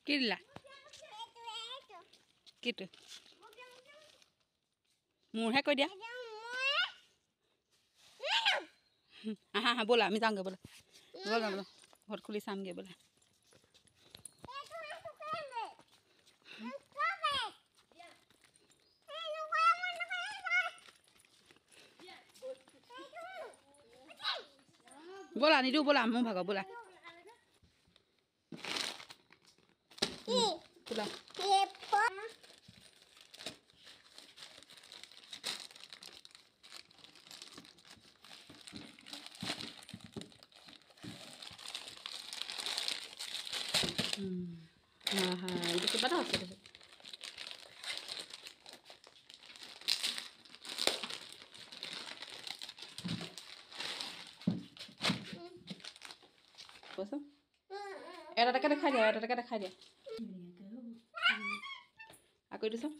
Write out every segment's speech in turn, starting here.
কি দিলা কিটো মোৰহে কৈ দিয়া আহা আহা ব'লা আমি যাওঁগৈ ব'লা ব'লা ব'লা ঘৰত খুলি চামগৈ ব'লা ব'লা নিদিওঁ ব'লা মোৰ ভাগৰ ব'লা ব'লা itu kepada apa itu? Bosan? Ada dekat dia. Aku itu sam?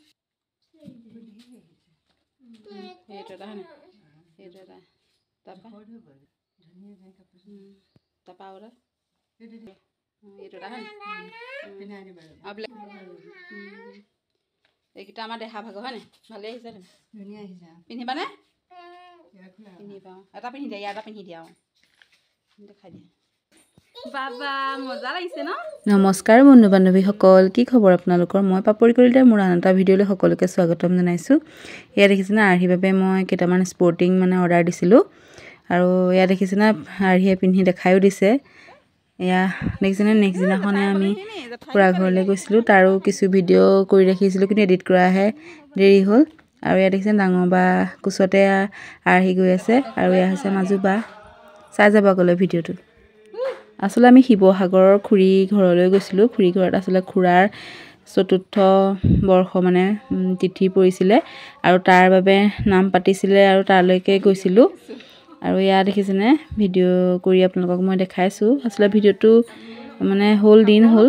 Itu dah ni. Itu dah. Tapa? Tapa orang? Itu dah ni. Abla. Ekita amar deha bhago hane. Bhale ahise ne. Dhuniya ahise. Pinhiba ne? Pinhiba. Eta pinhi dia, eta pinhi dia. Dekhai dia. বাবা মজা লাগিছে ন নমস্কাৰ বন্ধু বান্ধৱীসকল কি খবৰ আপোনালোকৰ মই পাপৰি কৰিলে মোৰ আন এটা ভিডিঅ'লৈ সকলোকে স্বাগতম জনাইছোঁ ইয়া দেখিছেনে আৰহিৰ বাবে মই কেইটামান স্পৰ্টিং মানে অৰ্ডাৰ দিছিলোঁ আৰু ইয়া দেখিছেনে আৰহিয়ে পিন্ধি দেখাইও দিছে ইয়া দেখিছেনে নেক্সট দিনাখনে আমি পুৰা ঘৰলৈ গৈছিলোঁ তাৰো কিছু ভিডিঅ' কৰি ৰাখিছিলোঁ কিন্তু এডিট কৰাহে দেৰি হ'ল আৰু ইয়া দেখিছেনে ডাঙৰ বা কোচতে আৰহি গৈ আছে আৰু ইয়া হৈছে মাজু বা চাই যাব গ'লে ভিডিঅ'টো আসলে আমি শিৱসাগৰৰ খুৰী ঘৰলৈ গৈছিলোঁ খুৰী ঘৰত আসলে খুৰাৰ চতুৰ্থ বৰ্ষ মানে তিথি পৰিছিলে আৰু তাৰ বাবে নাম পাতিছিলে আৰু তালৈকে গৈছিলোঁ আৰু ইয়া দেখিছেনে ভিডিঅ' কৰি আপোনালোকক মই দেখাইছোঁ আসলে ভিডিঅ'টো মানে হ'ল দিন হ'ল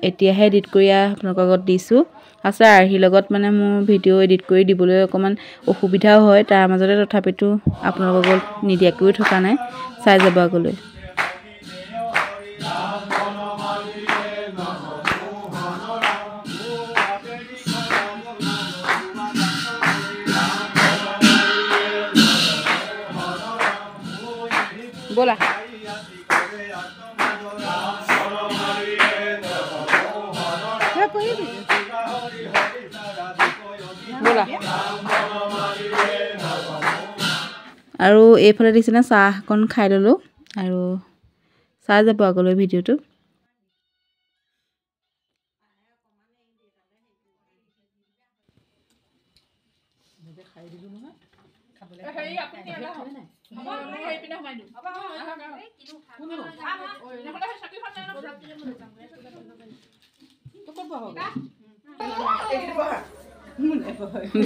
এতিয়াহে এডিট কৰি আপোনালোকৰ আগত দিছোঁ আসলে আৰহিৰ লগত মানে মোৰ ভিডিঅ' এডিট কৰি দিবলৈ অকমান অসুবিধাও হয় তাৰ মাজতে তথাপিতো আপোনালোকৰ আগত নিদিয়াকৈ থকা নাই চাই যাব আগলৈ बोला बोला আৰু এইফালে দিছেনে চাহকণ খাই ললোঁ আৰু চাই যাব আগলৈ ভিডিঅ'টো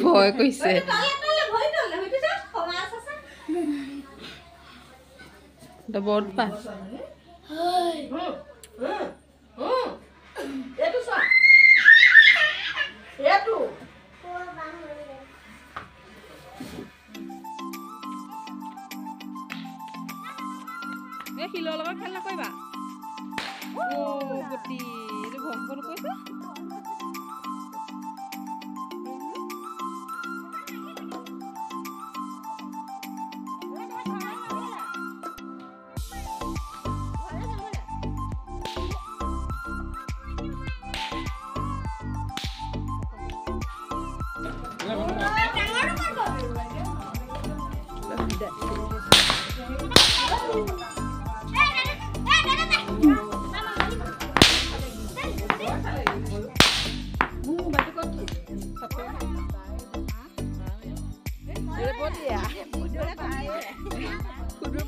ভয় কৈছে বহুত পা এই শিলৰ লগত খেল নকৰিবা গতি এইটো ভংগ নকৰিছে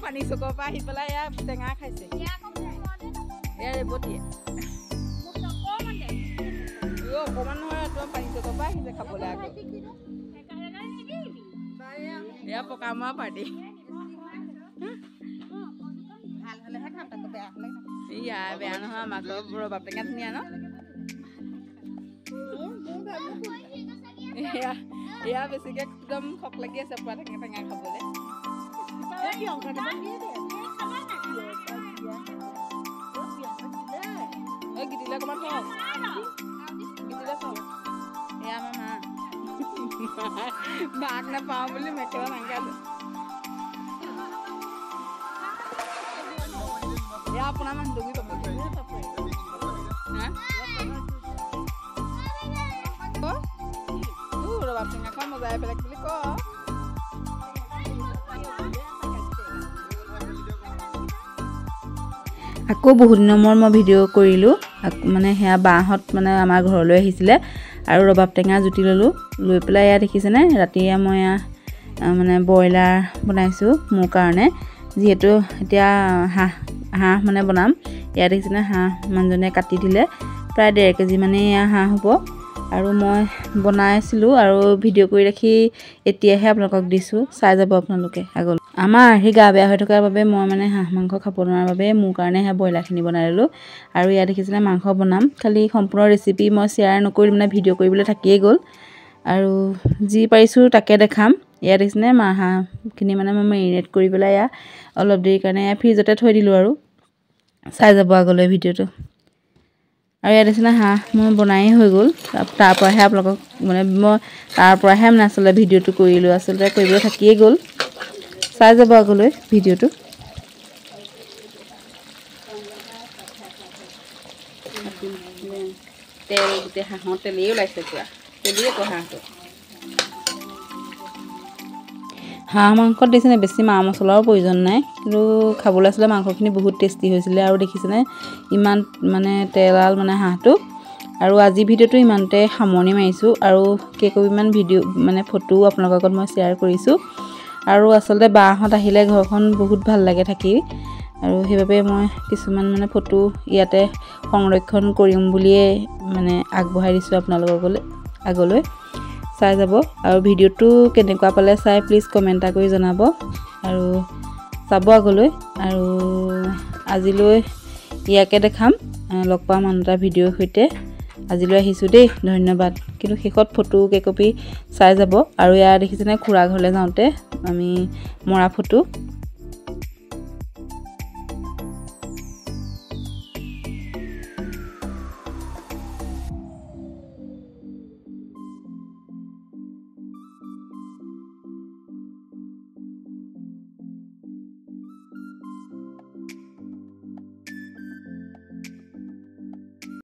পানী চকৰ পৰা আহি পেলাই ইয়াৰ টেঙা খাইছে ইয়াৰ বটিয়ে অকণমান নহয় একদম পানী চকৰ পৰা আহিছে খাবলৈ আকৌ এয়া পকা মৰা পাৰ্টি ইয়া বেয়া নহয় মাছৰ ৰবাব টেঙা ধুনীয়া ন এয়া বেছিকে একদম খক লাগি আছে পুৰা টেঙা টেঙা খাবলৈ বিটিলে কমাত থওঁ বিটিলে থওঁ এয়া আমাৰ মা মাক নাপাওঁ বুলি মেখেলা নাংগালো এয়া আপোনাৰ মানুহ দুগি পাব ৰবা টেঙাখন মজাই বেলেগ বুলি ক আকৌ বহুত দিনৰ মূৰত মই ভিডিঅ' কৰিলোঁ মানে সেয়া বাহঁত মানে আমাৰ ঘৰলৈ আহিছিলে আৰু ৰবাব টেঙা জুতি ল'লোঁ লৈ পেলাই এয়া দেখিছেনে ৰাতিয়ে মই মানে ব্ৰইলাৰ বনাইছোঁ মোৰ কাৰণে যিহেতু এতিয়া হাঁহ মানে বনাম এয়া দেখিছেনে হাঁহ মানুহজনে কাটি দিলে প্ৰায় 1.5 কেজি মানে এয়া হাঁহ হ'ব আৰু মই বনাইছিলোঁ আৰু ভিডিঅ' কৰি ৰাখি এতিয়াহে আপোনালোকক দিছোঁ চাই যাব আপোনালোকে আগলৈ আমাৰ সেই গা বেয়া হৈ থকাৰ বাবে মই মানে হাঁহ মাংস খাব নোৱাৰাৰ বাবে মোৰ কাৰণে সেয়া ব্ৰইলাৰখিনি বনাই ল'লোঁ আৰু ইয়াত দেখিছেনে মাংস বনাম খালি সম্পূৰ্ণ ৰেচিপি মই শ্বেয়াৰ নকৰিলোঁ মানে ভিডিঅ' কৰিবলৈ থাকিয়ে গ'ল আৰু যি পাৰিছোঁ তাকে দেখাম ইয়াত দেখিছেনে হাঁহখিনি মানে মই মেৰিনেট কৰি পেলাই এয়া অলপ দেৰি কাৰণে ফ্ৰিজতে থৈ দিলোঁ আৰু চাই যাব আগলৈ ভিডিঅ'টো আৰু ইয়াত দেখিছেনে হাঁহ মই বনায়েই হৈ গ'ল তাৰ পৰাহে আপোনালোকক মানে মই তাৰ পৰাহে মানে আচলতে ভিডিঅ'টো কৰিলোঁ আচলতে কৰিবলৈ থাকিয়ে গ'ল চাই যাব আগলৈ ভিডিঅ'টো তেল গোটেই হাঁহৰ তেলেই ওলাইছে পুৰা তেলেই আকৌ হাঁহটো হাঁহ মাংসত দেখিছেনে বেছি মা মছলাৰো প্ৰয়োজন নাই কিন্তু খাবলৈ আচলতে মাংসখিনি বহুত টেষ্টি হৈছিলে আৰু দেখিছেনে ইমান মানে তেলাল মানে হাঁহটো আৰু আজি ভিডিঅ'টো ইমানতে সামৰণি মাৰিছোঁ আৰু কেইকপিমান ভিডিঅ' মানে ফটো আপোনালোকৰ লগত মই শ্বেয়াৰ কৰিছোঁ আৰু আচলতে বাহঁত আহিলে ঘৰখন বহুত ভাল লাগে থাকি আৰু সেইবাবে মই কিছুমান মানে ফটো ইয়াতে সংৰক্ষণ কৰিম বুলিয়ে মানে আগবঢ়াই দিছোঁ আপোনালোকৰ আগলৈ চাই যাব আৰু ভিডিঅ'টো কেনেকুৱা পালে চাই প্লিজ কমেণ্ট এটা কৰি জনাব আৰু চাব আগলৈ আৰু আজিলৈ ইয়াকে দেখাম লগ পাম আন এটা ভিডিঅ'ৰ সৈতে আজিলৈ আহিছোঁ দেই ধন্যবাদ কিন্তু শেষত ফটো কেইকপি চাই যাব আৰু ইয়াৰ দেখিছেনে খুৰা ঘৰলৈ যাওঁতে আমি মৰা ফটো